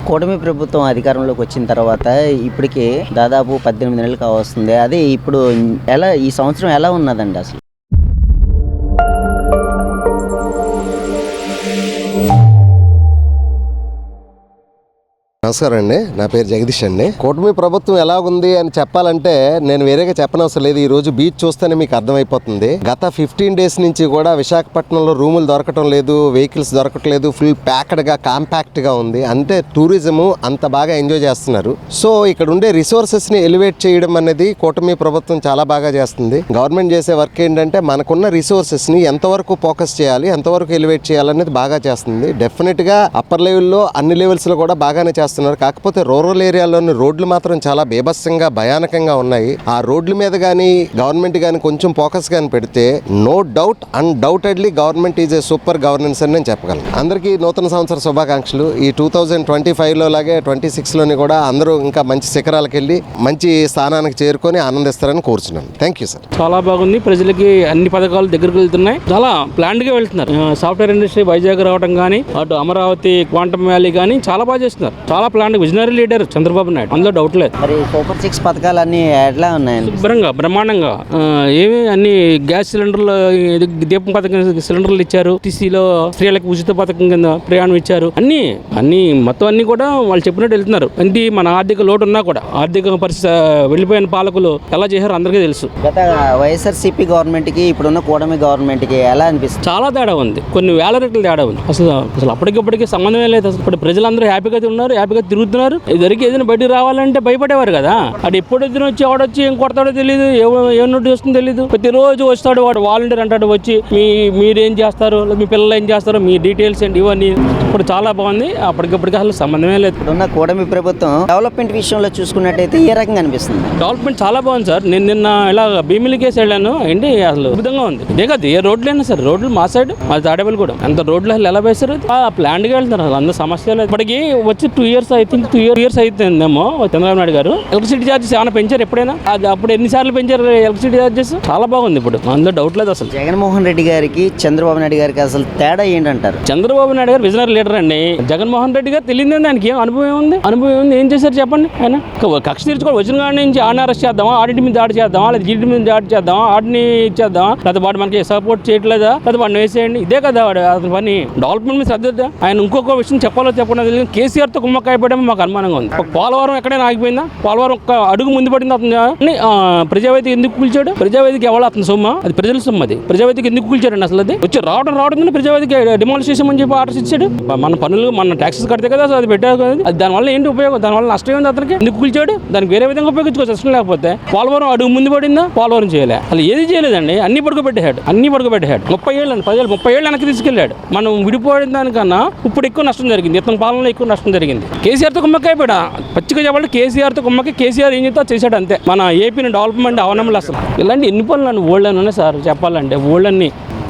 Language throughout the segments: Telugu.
కూటమి ప్రభుత్వం అధికారంలోకి వచ్చిన తర్వాత ఇప్పటికి దాదాపు 18 నెలలు కావస్తుంది. అదే ఇప్పుడు ఈ సంవత్సరం ఎలా ఉన్నదండి అసలు? నమస్కారం అండి, నా పేరు జగదీష్ అండి. కూటమి ప్రభుత్వం ఎలా ఉంది అని చెప్పాలంటే నేను వేరేగా చెప్పనవసరం లేదు. ఈ రోజు బీచ్ చూస్తేనే మీకు అర్థమైపోతుంది. గత 15 days నుంచి కూడా విశాఖపట్నంలో రూములు దొరకటం లేదు, వెహికల్స్ దొరకట్లేదు, ఫుల్ ప్యాక్డ్ గా కాంపాక్ట్ గా ఉంది. అంటే టూరిజం అంత బాగా ఎంజాయ్ చేస్తున్నారు. సో ఇక్కడ ఉండే రిసోర్సెస్ ని ఎలివేట్ చేయడం అనేది కూటమి ప్రభుత్వం చాలా బాగా చేస్తుంది. గవర్నమెంట్ చేసే వర్క్ ఏంటంటే మనకున్న రిసోర్సెస్ ని ఎంతవరకు ఫోకస్ చేయాలి, ఎంతవరకు ఎలివేట్ చేయాలనేది బాగా చేస్తుంది. డెఫినెట్ గా అప్పర్ లెవెల్లో అన్ని లెవెల్స్ లో కూడా బాగానే చేస్తున్నారు. కాకపోతే రూరల్ ఏరియాలోని రోడ్లు మాత్రం చాలా బేభత్సంగా భయానకంగా ఉన్నాయి. ఆ రోడ్ల మీద కానీ గవర్నమెంట్ కానీ కొంచెం ఫోకస్ కానీ పెడితే no doubt undoubtedly government is a super governance అని నేను చెప్పగలను. అందరికీ నూతన సంవత్సర శుభాకాంక్షలు. ఈ 2025లో లాగే 26లోని కూడా అందరూ ఇంకా మంచి శిఖరాలకు వెళ్ళి మంచి స్థానానికి చేరుకొని ఆనందిస్తారని కోరుచున్నాను. Thank you sir. చాలా బాగుంది. ప్రజలకి అన్ని పథకాలు దగ్గరకు వెళ్తున్నాయి. చాలా ప్లాన్డ్ గా వెళ్తున్నారు. సాఫ్ట్వేర్ ఇండస్ట్రీ వైజాగ్ రావడం కానీ, అటు అమరావతి క్వాంటమ్ వ్యాలీ కానీ చాలా బాగా చేస్తున్నారు. చాలా plan. Visionary leader Chandrababu Naidu, అందులో డౌట్ లేదు. మరి సూపర్ 6 పథకాలు అన్ని ఎట్లా ఉన్నాయండి? శుభ్రంగా బ్రహ్మాండంగా ఏమి అన్ని గ్యాస్ సిలిండర్లు, దీపం పథకం సిలిండర్లు ఇచ్చారు. టీసీలో స్త్రీలకు ఉచిత పథకం కింద ప్రయాణం ఇచ్చారు. అన్ని మొత్తం అన్ని కూడా వాళ్ళు చెప్పినట్టు వెళ్తున్నారు. అంటే మన ఆర్థిక లోటు ఉన్నా కూడా ఆర్థిక పరిస్థితి వెళ్ళిపోయిన పాలకులు ఎలా చేశారో అందరికీ తెలుసు. గత వైఎస్ఆర్సీపీ గవర్నమెంట్ కి ఇప్పుడున్న కూటమి గవర్నమెంట్ కి ఎలా అనిపిస్తుంది? చాలా తేడా ఉంది. కొన్ని వేల రెట్లు తేడా ఉంది. అసలు అప్పటికిప్పటికీ సంబంధమే లేదు. అసలు ఇప్పుడు ప్రజలందరూ హ్యాపీగా ఉన్నారు, హ్యాపీగా తిరుగుతున్నారు. ఇద్దరికి ఏదైనా బయటకు రావాలంటే భయపడేవారు కదా. అది ఎప్పుడు ఎదురు వచ్చి ఆడొచ్చి ఏం కొడతాడో తెలియదు, ఏం నోటి వస్తుందో తెలియదు. ప్రతిరోజు వస్తాడు వాడు, వాలంటీర్ అంటాడు వచ్చి మీరేం చేస్తారు, మీ పిల్లలు ఏం చేస్తారు, మీ డీటెయిల్స్ ఏంటి, ఇవన్నీ. ఇప్పుడు చాలా బాగుంది. అప్పటికప్పటికి అసలు సంబంధమే లేదు. ఇప్పుడున్న కూటమి ప్రభుత్వం డెవలప్మెంట్ విషయంలో చూసుకున్నట్టయితే ఏ రకంగా అనిపిస్తుంది? డెవలప్మెంట్ చాలా బాగుంది సార్. నేను నిన్న ఇలా భీమిలికేసి వెళ్ళాను. ఏంటి అసలు అద్భుతంగా ఉంది. ఇదే కాదు, ఏ రోడ్లైనా సరే, రోడ్లు మా సైడ్ అది తాడేపల్లి కూడా అంత రోడ్లు అసలు ఎలా వేస్తారు, ప్లాన్డ్గా వెళ్తున్నారు. అసలు అంత సమస్య లేదు. ఇప్పటికి వచ్చి 2 years ఐ థింక్ 2 years అయితేనేమో చంద్రబాబు నాయుడు గారు ఎలక్ట్రిసిటీ ఛార్జెస్ ఏమైనా పెంచారు ఎప్పుడైనా? అది అప్పుడు ఎన్నిసార్లు పెంచారు ఎలక్ట్రిసిటీ ఛార్జెస్? చాలా బాగుంది ఇప్పుడు, అందులో డౌట్ లేదు. అసలు జగన్మోహన్ రెడ్డి గారికి చంద్రబాబు నాయుడు గారికి అసలు తేడా ఏంటంటారు? చంద్రబాబు నాయుడు గారు విజనరీ లీడర్ అండి. జగన్మోహన్ రెడ్డి గారు తెలియదు, దానికి ఏం అనుభవం ఉంది? ఏం చేశారు చెప్పండి? ఆయన కక్ష తీర్చుకోవాలి. వచ్చిన కాడి నుంచి ఆడిని అరెస్ట్ చేద్దామా, ఆడిటి మీద దాడి చేద్దామా, లేదా జీడి మీద దాడి చేద్దామా, ఆడిని ఇచ్చేద్దామా, లేదా వాడు మనకి సపోర్ట్ చేయట్లేదా, లేదా వాడిని వేసేయండి. ఇదే కదా వాడు అతని పని. డెవలప్మెంట్ మీద శ్రద్ధ. ఆయన ఇంకొక విషయం చెప్పాలో చెప్పడం కేసీఆర్ తో కుమ్మకాయ పడడం మాకు అనుమానంగా ఉంది. పోలవరం ఎక్కడైనా ఆగిపోయిందా? పోలవరం ఒక్క అడుగు ముందు పడింది. అతను ప్రజావేదిక ఎందుకు కూల్చాడు? ప్రజావేదిక ఎవరు అతని సొమ్మ? అది ప్రజల సొమ్ము. అది ప్రజావేదిక ఎందుకు కూల్చాడండి? అసలు అది వచ్చి రావడం ప్రజావేదిక డిమాలిష్ చేసామని చెప్పి ఆర్డర్స్ ఇచ్చాడు. మన పనులు మన ట్యాక్సెస్ కడితే కదా అది పెట్టారు కదా. అది దానివల్ల ఏంటి ఉపయోగం? దానివల్ల నష్టం ఏంది అతనికి? ఎందుకు కూల్చాడు? దానికి వేరే విధంగా ఉపయోగించుకోవచ్చు. నష్టం లేకపోతే పోలవరం అడుగు ముందు పడిందా? పోలవరం చేయలే, అసలు ఏది చేయలేదండి. అన్ని పడుకోబెట్టాడు. 30 ఏళ్ళు అండి. 30 ఏళ్ళు వెనక్కి తీసుకెళ్ళాడు. మనం విడిపోయిన దానికన్నా ఇప్పుడు ఎక్కువ నష్టం జరిగింది. ఇతని పాలనలో ఎక్కువ నష్టం జరిగింది. కేసీఆర్తో కుమ్మక్కైపోయాడు. పచ్చిగా చెప్పాలంటే కేసీఆర్తో కుమ్మకి కేసీఆర్ ఏం చేస్తా చేశాడు అంతే. మన ఏపీని డెవలప్మెంట్ అవనములు అసలు ఇలాంటి ఎన్ని పనులు ఓల్డ్ సార్ చెప్పాలంటే ఓల్డ్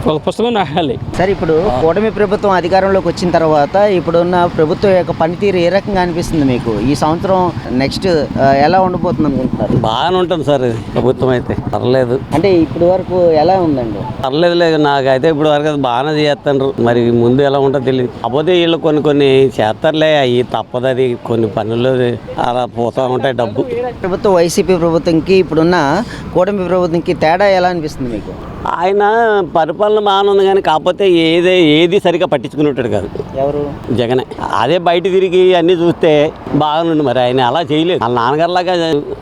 ఒక పుస్తకం రాయాలి సార్. ఇప్పుడు కూటమి ప్రభుత్వం అధికారంలోకి వచ్చిన తర్వాత ఇప్పుడున్న ప్రభుత్వం యొక్క పనితీరు ఏ రకంగా అనిపిస్తుంది మీకు? ఈ సంవత్సరం నెక్స్ట్ ఎలా ఉండబోతుంది అనుకుంటున్నారు? బాగానే ఉంటుంది సార్ ప్రభుత్వం అయితే, పర్లేదు. అంటే ఇప్పుడు వరకు ఎలా ఉందండి? పర్లేదు లేదు, నాకైతే ఇప్పుడు వరకు అది బాగానే చేస్తారు. మరి ముందు ఎలా ఉంటుందో తెలియదు. కాకపోతే వీళ్ళు కొన్ని చేస్తారులే, అవి తప్పదు. అది కొన్ని పనులు అలా పోతూ ఉంటాయి డబ్బు. ప్రభుత్వం వైసీపీ ప్రభుత్వంకి ఇప్పుడున్న కూటమి ప్రభుత్వంకి తేడా ఎలా అనిపిస్తుంది మీకు? ఆయన పరిపాలన బాగానే ఉంది కానీ కాకపోతే ఏది సరిగా పట్టించుకునేటాడు కాదు. ఎవరు? జగనే. అదే బయట తిరిగి అన్నీ చూస్తే బాగానుండి. మరి ఆయన అలా చేయలేదు. వాళ్ళ నాన్నగారిలాగా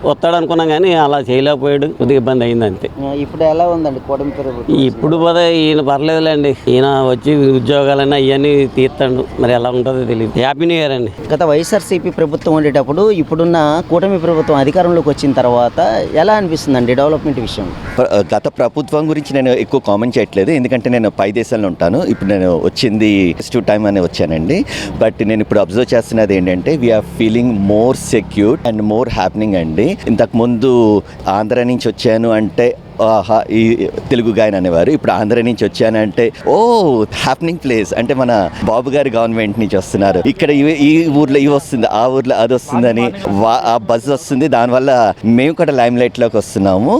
వస్తాడు అనుకున్నాం కానీ అలా చేయలేకపోయాడు. కొద్దిగా ఇబ్బంది అయింది అంతే. ఇప్పుడు ఎలా ఉందండి కూటమి ప్రభుత్వం? ఇప్పుడు పోతే ఈయన పర్లేదులేండి. ఈయన వచ్చి ఉద్యోగాలన్నా ఇవన్నీ తీస్తాడు. మరి ఎలా ఉంటుందో తెలియదు. హ్యాపీ న్యూ ఇయర్ అండి. గత వైఎస్ఆర్సీపీ ప్రభుత్వం ఉండేటప్పుడు ఇప్పుడున్న కూటమి ప్రభుత్వం అధికారంలోకి వచ్చిన తర్వాత ఎలా అనిపిస్తుందండి డెవలప్మెంట్ విషయం? గత ప్రభుత్వం గురించి నేను ఎక్కువ కామెంట్ చేయట్లేదు, ఎందుకంటే నేను పై దేశాల్లో ఉంటాను. ఇప్పుడు నేను వచ్చింది టైం అనే వచ్చానండి. బట్ నేను ఇప్పుడు అబ్జర్వ్ చేస్తున్నది ఏంటంటే we are feeling more secure and more happening అండి. ఇంతకుముందు ఆంధ్ర నుంచి వచ్చాను అంటే ఈ తెలుగు గాయన్ అనేవారు. ఇప్పుడు ఆంధ్ర నుంచి వచ్చానంటే ఓ హ్యాపెనింగ్ ప్లేస్ అంటే మన బాబు గారి గవర్నమెంట్ నుంచి వస్తున్నారు, ఇక్కడ ఈ ఊర్లో ఇవి వస్తుంది, ఆ ఊర్లో అది వస్తుందని ఆ బజ్ వస్తుంది. దానివల్ల మేము కూడా లైమ్ లైట్ లోకి వస్తున్నాము.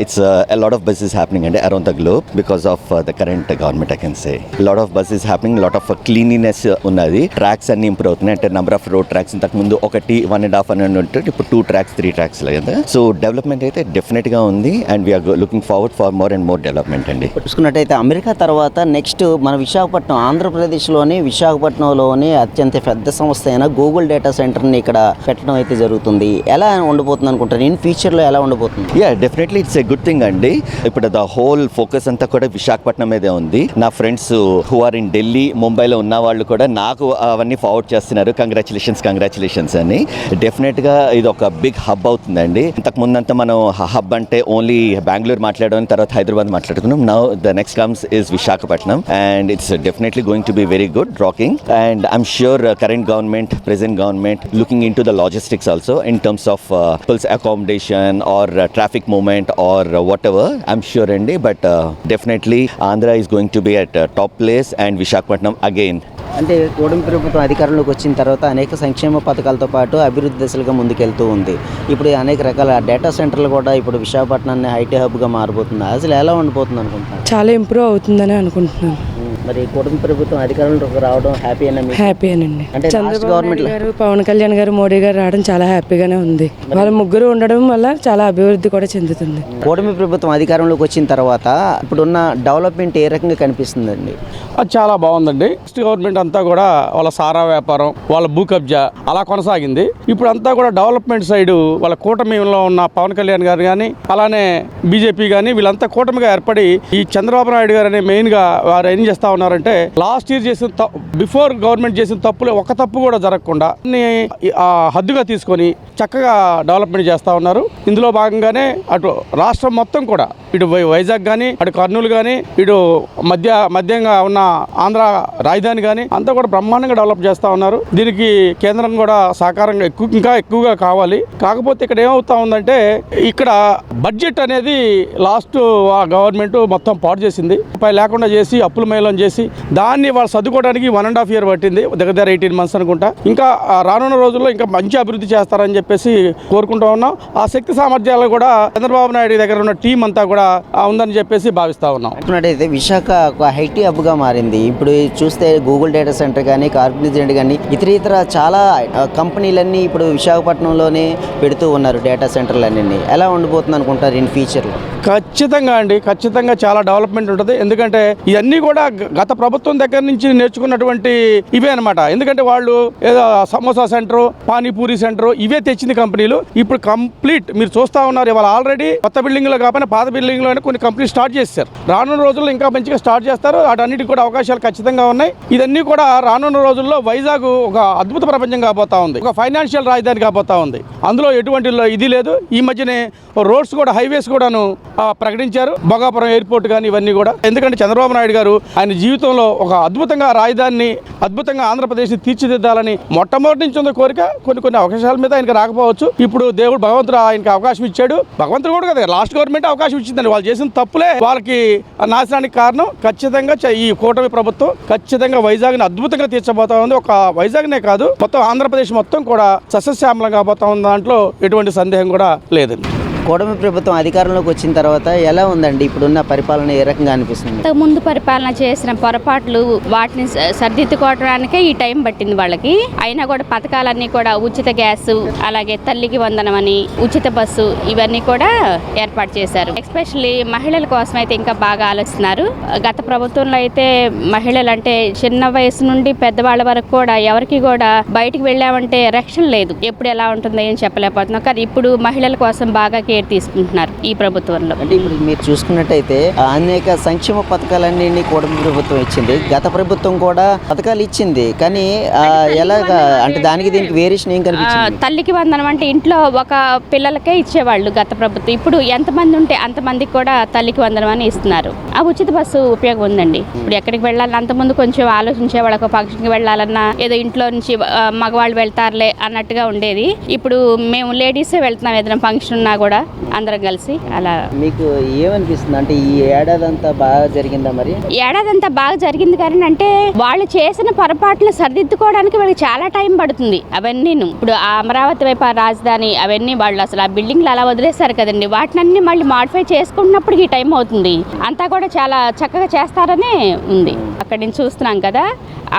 It's lot of buzz is happening అండి around the globe because of the current government. I can say lot of buzz is happening, lot of cleanliness ఉన్నది. ట్రాక్స్ అన్ని ఇంప్రూవ్ అవుతున్నాయి. అంటే నెంబర్ ఆఫ్ రోడ్ ట్రాక్స్ ఇంతకు ముందు 1.5 అని ఉంటుంది, ఇప్పుడు 2 tracks 3 tracks కదా. సో డెవలప్మెంట్ అయితే డెఫినెట్ గా ఉంది and we are looking forward for more and more development అండి. చూసుకున్నట్టయితే అమెరికా తర్వాత నెక్స్ట్ మన విశాఖపట్నం, ఆంధ్రప్రదేశ్లోని విశాఖపట్నంలోని అత్యంత పెద్ద సంస్థ అయిన గూగుల్ డేటా సెంటర్ని ఇక్కడ పెట్టడం అయితే జరుగుతుంది. ఎలా ఉండబోతుంది అనుకుంటారు? ఇన్ ఫ్యూచర్లో ఎలా ఉండబోతుంది? Yeah definitely it's a good thing అండి. ఇప్పుడు ద హోల్ ఫోకస్ అంతా కూడా విశాఖపట్నం మీదే ఉంది. నా friends who are in Delhi, ముంబైలో ఉన్న వాళ్ళు కూడా నాకు అవన్నీ ఫార్వర్డ్ చేస్తున్నారు, కంగ్రాచులేషన్స్ అని. డెఫినెట్గా ఇది ఒక బిగ్ హబ్ అవుతుందండి. ఇంతకు ముందంతా మనం హబ్ అంటే ఓన్లీ బెంగళూరు మాట్లాడడం, తర్వాత హైదరాబాద్ మాట్లాడుకున్నాం. Now the next comes is Visakhapatnam and it's definitely going to be very good rocking. And I'm sure current government, present government looking into the logistics also in terms of people's accommodation or traffic movement or whatever. I'm sure Andy, but definitely Andhra is going to be at top place and Visakhapatnam again. అంటే కూటమి ప్రభుత్వం అధికారంలోకి వచ్చిన తర్వాత అనేక సంక్షేమ పథకాలతో పాటు అభివృద్ధి దశలుగా ముందుకెళ్తూ ఉంది. ఇప్పుడు అనేక రకాల డేటా సెంటర్లు కూడా ఇప్పుడు విశాఖపట్నాన్ని ఐటీ హబ్గా మారిపోతుంది. అసలు ఎలా ఉండిపోతుంది అనుకుంటున్నాను? చాలా ఇంప్రూవ్ అవుతుందని అనుకుంటున్నాను. మరి కూటమి ప్రభుత్వం అధికారంలోకి రావడం హ్యాపీయేనండి. అంటే చంద్రబాబు గారు, పవన్ కళ్యాణ్ గారు, మోడీ గారు రావడం చాలా హ్యాపీగానే ఉంది. వాళ్ళ ముగ్గురు ఉండడం వల్ల చాలా అభివృద్ధి కూడా చెందుతుంది. కూటమి ప్రభుత్వం అధికారంలోకి వచ్చిన తర్వాత ఇప్పుడున్న డెవలప్మెంట్ ఏ రకంగా కనిపిస్తుందండి? అది చాలా బాగుందండి. ఫస్ట్ గవర్నమెంట్ అంతా కూడా వాళ్ళ సారా వ్యాపారం, వాళ్ళ భూ కబ్జా అలా కొనసాగింది. ఇప్పుడు అంతా కూడా డెవలప్మెంట్ సైడ్ వాళ్ళ కూటమిలో ఉన్న పవన్ కళ్యాణ్ గారు కానీ, అలానే బీజేపీ కానీ వీళ్ళంతా కూటమిగా ఏర్పడి ఈ చంద్రబాబు నాయుడు గారు అనే మెయిన్గా వారు ఏం చేస్తా ఉన్నారంటే లాస్ట్ ఇయర్ చేసిన బిఫోర్ గవర్నమెంట్ చేసిన తప్పులే ఒక తప్పు కూడా జరగకుండా హద్దుగా తీసుకొని చక్కగా డెవలప్మెంట్ చేస్తూ ఉన్నారు. ఇందులో భాగంగానే అటు రాష్ట్రం మొత్తం కూడా, ఇటు వైజాగ్ కానీ, అటు కర్నూలు కానీ, ఇటు మధ్యంగా ఉన్న ఆంధ్ర రాజధాని కానీ అంతా కూడా బ్రహ్మాండంగా డెవలప్ చేస్తూ ఉన్నారు. దీనికి కేంద్రం కూడా సహకారంగా ఇంకా ఎక్కువగా కావాలి. కాకపోతే ఇక్కడ ఏమవుతా ఉందంటే ఇక్కడ బడ్జెట్ అనేది లాస్ట్ గవర్నమెంట్ మొత్తం పాడు చేసింది. లేకుండా చేసి అప్పుల మేళం చేసి దాన్ని వాళ్ళు సర్దుకోవడానికి 1.5 years పట్టింది, దగ్గర 18 months అనుకుంటా. ఇంకా రానున్న రోజుల్లో ఇంకా మంచి అభివృద్ధి చేస్తారని చెప్పేసి కోరుకుంటూ ఉన్నాం. ఆ శక్తి సామర్థ్యాలు కూడా చంద్రబాబు నాయుడు దగ్గర ఉన్న టీం అంతా కూడా ఉందని చెప్పేసి భావిస్తా ఉన్నాం. అయితే విశాఖ ఒక ఐటీ హబ్గా మారింది. ఇప్పుడు చూస్తే గూగుల్ డేటా సెంటర్ కానీ, కార్పొరేట్ కానీ ఇతర చాలా కంపెనీలన్నీ ఇప్పుడు విశాఖపట్నంలోనే పెడుతూ ఉన్నారు డేటా సెంటర్లన్నీ. ఎలా ఉండిపోతుంది అనుకుంటారు ఇన్ ఫ్యూచర్లో? ఖచ్చితంగా అండి, ఖచ్చితంగా చాలా డెవలప్మెంట్ ఉంటుంది. ఎందుకంటే ఇవన్నీ కూడా గత ప్రభుత్వం దగ్గర నుంచి నేర్చుకున్నటువంటి ఇవే అనమాట. ఎందుకంటే వాళ్ళు ఏదో సమోసా సెంటర్, పానీపూరి సెంటర్ ఇవే తెచ్చింది కంపెనీలు. ఇప్పుడు కంప్లీట్ మీరు చూస్తూ ఉన్నారు. ఇవాళ ఆల్రెడీ కొత్త బిల్డింగ్లో కాకపోయినా పాత బిల్డింగ్లో కొన్ని కంపెనీలు స్టార్ట్ చేశారు. రానున్న రోజుల్లో ఇంకా మంచిగా స్టార్ట్ చేస్తారు. వాటన్నిటికి కూడా అవకాశాలు ఖచ్చితంగా ఉన్నాయి. ఇదన్నీ కూడా రానున్న రోజుల్లో వైజాగ్ ఒక అద్భుత ప్రపంచం కాబోతా ఉంది, ఒక ఫైనాన్షియల్ రాజధాని కాబోతా ఉంది. అందులో ఎటువంటి ఇది లేదు. ఈ మధ్యనే రోడ్స్ కూడా, హైవేస్ కూడాను ప్రకటించారు. భోగాపురం ఎయిర్పోర్ట్ కానీ ఇవన్నీ కూడా. ఎందుకంటే చంద్రబాబు నాయుడు గారు ఆయన జీవితంలో ఒక అద్భుతంగా రాజధానిని, అద్భుతంగా ఆంధ్రప్రదేశ్ని తీర్చిదిద్దాలని మొట్టమొదటి నుంచి ఉన్న కోరిక. కొన్ని అవకాశాల మీద ఆయనకి రాకపోవచ్చు. ఇప్పుడు దేవుడు భగవంతుడు ఆయనకి అవకాశం ఇచ్చాడు. భగవంతుడు కూడా కదా, లాస్ట్ గవర్నమెంట్ అవకాశం ఇచ్చిందండి. వాళ్ళు చేసిన తప్పులే వాళ్ళకి నాశనానికి కారణం. ఖచ్చితంగా ఈ కూటమి ప్రభుత్వం ఖచ్చితంగా వైజాగ్ని అద్భుతంగా తీర్చబోతా ఉంది. ఒక వైజాగ్నే కాదు, మొత్తం ఆంధ్రప్రదేశ్ మొత్తం కూడా సస్యశ్యామలం కాబోతా ఉంది. దాంట్లో ఎటువంటి సందేహం కూడా లేదండి. కూటమి ప్రభుత్వం అధికారంలోకి వచ్చిన తర్వాత ఎలా ఉందండి ఇప్పుడున్న పరిపాలన? ఏ రకంగా అనిపిస్తుంది? ముందు పరిపాలన చేసిన పొరపాట్లు వాటిని సరిదిద్దుకోవడానికే ఈ టైం పట్టింది వాళ్ళకి. అయినా కూడా పథకాలన్నీ కూడా ఉచిత గ్యాస్, అలాగే తల్లికి వందనం అని, ఉచిత బస్సు ఇవన్నీ కూడా ఏర్పాటు చేశారు. ఎస్పెషల్లీ మహిళల కోసం అయితే ఇంకా బాగా ఆలోచిస్తున్నారు. గత ప్రభుత్వంలో అయితే మహిళలు అంటే చిన్న వయసు నుండి పెద్దవాళ్ళ వరకు కూడా ఎవరికి కూడా బయటికి వెళ్ళామంటే రక్షణ లేదు. ఎప్పుడు ఎలా ఉంటుందో ఏం చెప్పలేకపోతున్నాం. కానీ ఇప్పుడు మహిళల కోసం బాగా కేర్ తీసుకుంటున్నారు ఈ ప్రభుత్వంలో. అంటే ఇప్పుడు మీరు చూసుకున్నట్టయితే అనేక సంక్షేమ పథకాలన్నీ కూటమి ప్రభుత్వం ఇచ్చింది. గత ప్రభుత్వం కూడా పథకాలు ఇచ్చింది. కానీ ఎలాగా అంటే దానికి దీనికి వేరియేషన్ ఏం కనిపించింది? తల్లికి వందనం అంటే ఇంట్లో ఒక పిల్లలకే ఇచ్చేవాళ్ళు గత ప్రభుత్వం. ఇప్పుడు ఎంతమంది ఉంటే అంతమందికి కూడా తల్లికి వందనం అని ఇస్తున్నారు. ఆ ఉచిత బస్సు ఉపయోగం ఉందండి. ఇప్పుడు ఎక్కడికి వెళ్ళాలి, అంతకుముందు కొంచెం ఆలోచించేవాళ్ళు. ఒక ఫంక్షన్కి వెళ్ళాలన్నా ఏదో ఇంట్లో నుంచి మగవాళ్ళు వెళ్తారులే అన్నట్టుగా ఉండేది. ఇప్పుడు మేము లేడీసే వెళ్తున్నాం ఏదైనా ఫంక్షన్ ఉన్నా కూడా. అందరం కలిసి అలా. మీకు ఏమనిపిస్తుంది అంటే ఈ ఏడాది అంతా బాగా జరిగిందా మరి? ఏడాదంతా బాగా జరిగింది కానీ అంటే వాళ్ళు చేసిన పొరపాట్లు సరిదిద్దుకోవడానికి వాళ్ళకి చాలా టైం పడుతుంది. అవన్నీ ఇప్పుడు ఆ అమరావతి వైపు ఆ రాజధాని అవన్నీ వాళ్ళు అసలు ఆ బిల్డింగ్లు అలా వదిలేస్తారు కదండి, వాటినన్నీ మళ్ళీ మాడిఫై చేసుకున్నప్పటికి టైం అవుతుంది. అంతా కూడా చాలా చక్కగా చేస్తారనే ఉంది. అక్కడి నుంచి చూస్తున్నాం కదా,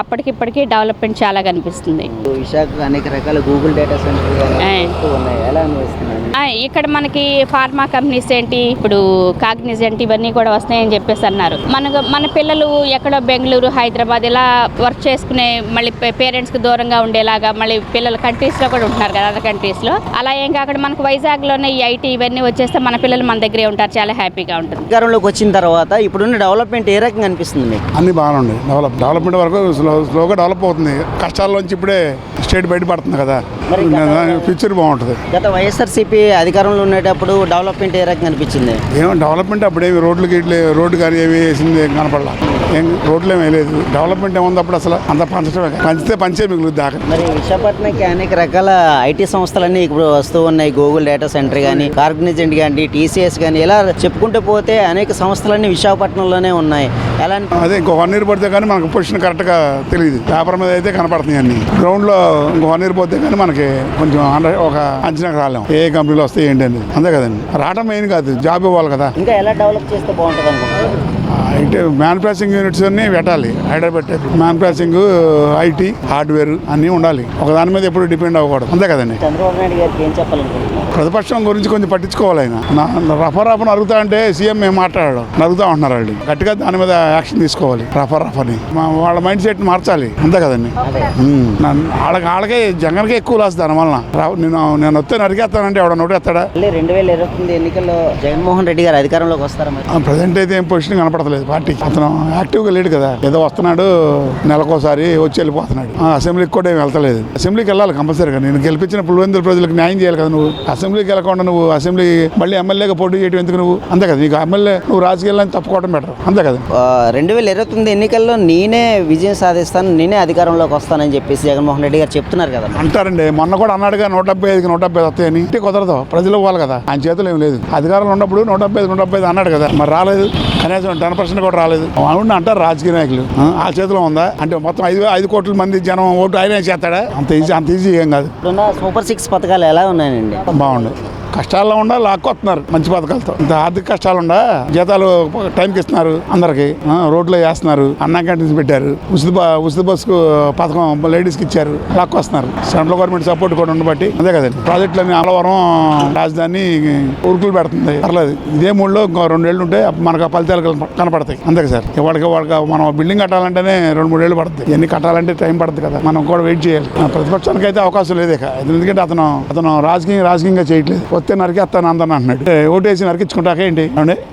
అప్పటికిప్పటికీ డెవలప్మెంట్ చాలా కనిపిస్తుంది. విశాఖ అనేక రకాల గూగుల్ డేటా సెంటర్ ఉన్నాయి, ఎలా అనిపిస్తున్నాయి? ఇక్కడ మనకి ఫార్మా కంపెనీస్ ఏంటి, ఇప్పుడు కాగ్నిజెంట్ ఇవన్నీ కూడా వస్తాయని చెప్పేసి అన్నారు. మన పిల్లలు ఎక్కడో బెంగళూరు, హైదరాబాద్ ఇలా వర్క్ చేసుకునే మళ్ళీ పేరెంట్స్కి దూరంగా ఉండేలాగా మళ్ళీ పిల్లలు కంట్రీస్లో కూడా ఉంటున్నారు కదా, అదర్ కంట్రీస్లో. అలా ఏం కాకుండా మనకు వైజాగ్లోనే ఈ ఐటీ ఇవన్నీ వచ్చేస్తే మన పిల్లలు మన దగ్గరే ఉంటారు, చాలా హ్యాపీగా ఉంటుంది. అధికారంలోకి వచ్చిన తర్వాత ఇప్పుడున్న డెవలప్మెంట్ ఏ రకంగా అనిపిస్తుంది మీకు? అన్ని బాగానే ఉన్నాయి. డెవలప్మెంట్ వరకు స్లోగా డెవలప్ అవుతుంది. కష్టాల్లోంచి ఇప్పుడే స్టేట్ బయటపడుతుంది కదా, ఫ్యూచర్ బాగుంటుంది. గత వైఎస్ఆర్సీపీ అధికారంలో ఉండేటప్పుడు డెవలప్మెంట్ ఏ రకంగా అనిపించింది? ఏమో డెవలప్మెంట్ అప్పుడేమి రోడ్లు కానీ ఏమి వేసింది ఏం కనపడలా, ఏం రోడ్లు ఏమి వేయలేదు. డెవలప్మెంట్ ఏముంది అప్పుడు అసలు అంత పంచితే పంచే మిగులుద్ది దాకా. మరి విశాఖపట్నంకి అనేక రకాల ఐటీ సంస్థలన్నీ ఇప్పుడు వస్తూ ఉన్నాయి. గూగుల్ డేటా సెంటర్ కానీ, కాగ్నిజెంట్ కానీ, టీసీఎస్ కానీ, ఇలా చెప్పుకుంటూ పోతే అనేక సంస్థలన్నీ విశాఖపట్నంలోనే ఉన్నాయి. ఎలా అదే ఇంకో 1 year పడితే కానీ మనకు పొజిషన్ కరెక్ట్గా తెలియదు. పేపర్ మీద అయితే కనపడుతున్నాయి అన్ని. గ్రౌండ్లో ఇంకో 1 year పోతే కానీ మనకి కొంచెం ఒక అంచనాకు రాలేము ఏ కంపెనీలో వస్తే ఏంటి అని. అంతే కదండి, రావడం మెయిన్ కాదు, జాబ్ ఇవ్వాలి కదా. ఇంకా ఎలా డెవలప్ చేస్తే బాగుంటుంది అనుకుంటున్నారు? అయితే మ్యానుఫ్యాక్చరింగ్ యూనిట్స్ అన్ని పెట్టాలి. హైదరాబాద్ మ్యానుఫ్యాక్చరింగ్, ఐటీ, హార్డ్వేర్ అన్నీ ఉండాలి. ఒక దాని మీద ఎప్పుడు డిపెండ్ అవ్వకూడదు. అంతే కదండి. చంద్రబాబు నాయుడు గారికి ఏం చెప్పాలనుకుంటున్నారు? ప్రతిపక్షం గురించి కొంచెం పట్టించుకోవాలి. ఆయన రఫా అరుగుతా అంటే సీఎం ఏం మాట్లాడాడు, నరుగుతా ఉంటున్నారు వాళ్ళు. గట్టిగా దాని మీద యాక్షన్ తీసుకోవాలి. రఫాని వాళ్ళ మైండ్ సెట్ మార్చాలి. అంతే కదండి. వాళ్ళకే జగన్కే ఎక్కువ లాస్ దానివల్ల. నేను వస్తే నరికేస్తానంటే ఎవడ నోటేస్తాడా? 2029 ఎన్నికల్లో జగన్మోహన్ రెడ్డి గారు అధికారంలోకి వస్తారా? ప్రజెంట్ అయితే ఏం పొజిషన్ కనపడతలేదు పార్టీకి. అతను యాక్టివ్గా లేడు కదా, ఏదో వస్తున్నాడు, నెలకోసారి వచ్చి వెళ్ళిపోతున్నాడు. అసెంబ్లీకి కూడా ఏం వెళ్తలేదు. అసెంబ్లీకి వెళ్ళాలి కంపల్సరీగా. నేను గెలిపించిన పులివెందుల ప్రజలకు న్యాయం చేయాలి కదా. నువ్వు అసెంబ్లీకి వెళ్ళకుండా నువ్వు అసెంబ్లీ మళ్ళీ ఎమ్మెల్యేగా పోటీ చేయడం ఎందుకు నువ్వు? అంతే కదా, నీకు ఎమ్మెల్యే నువ్వు రాజకీయాలను తప్పుకోవడం బెటర్. అంతే కదా. 2029 ఎన్నికల్లో నేనే విజయం సాధిస్తాను, నేనే అధికారంలోకి వస్తానని చెప్పేసి జగన్మోహన్ రెడ్డి గారు చెప్తున్నారు కదా. అంటారండి, మొన్న కూడా అన్నాడుగా 175కి 175 వస్తాయని. ఇంటి కుదరదు, ప్రజలు పోవాలి కదా. ఆయన చేతులు ఏం లేదు. అధికారంలో ఉన్నప్పుడు 175 అన్నాడు కదా, మరి రాలేదు. కనీసం 10% కూడా రాలేదు. అవును అంటారు రాజకీయ నాయకులు. ఆ చేతిలో ఉందా అంటే మొత్తం 5 కోట్ల మంది జనం ఓటు ఆయనే చేస్తాడా? అంత ఈజీ ఏం కాదు. ఇప్పుడున్న సూపర్ 6 పథకాలు ఎలా ఉన్నాయండి? బాగుంది. కష్టాల్లో ఉండా లాక్కొస్తున్నారు మంచి పథకాలతో. ఇంత ఆర్థిక కష్టాలు ఉండా జీతాలు టైంకి ఇస్తున్నారు అందరికి. రోడ్లు వేస్తున్నారు, అన్నా క్యాంటీన్స్ పెట్టారు, ఉచిత బస్సుకు పథకం లేడీస్కి ఇచ్చారు, లాక్కొస్తున్నారు. సెంట్రల్ గవర్నమెంట్ సపోర్ట్ కూడా ఉండబట్టి. అదే కదండి. ప్రాజెక్టులన్నీ అమలవరం రాజధాని ఉరుకులు పెడుతుంది. పర్లేదు, ఇదే మూడులో ఇంకో 2 ఏళ్ళు ఉంటే మనకు ఆ ఫలితాలు కనపడతాయి. అంతే సార్. వాళ్ళకి మనం బిల్డింగ్ కట్టాలంటేనే 2-3 ఏళ్ళు పడుతుంది. ఇవన్నీ కట్టాలంటే టైం పడుతుంది కదా, మనం కూడా వెయిట్ చేయాలి. ప్రతిపక్షానికి అయితే అవకాశం లేదే. ఎందుకంటే అతను రాజకీయంగా చేయట్లేదు. వస్తే నరికేస్తాను అందరిని అంటున్నాడు. ఓటేసి నరికించుకుంటాకేంటి?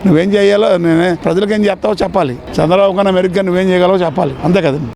నువ్వేం చేయాలో, నేనే ప్రజలకు ఏం చేస్తావో చెప్పాలి. చంద్రబాబు కన్నా మెరుగ్గా నువ్వేం చేయగలవో చెప్పాలి. అంతే కదండి.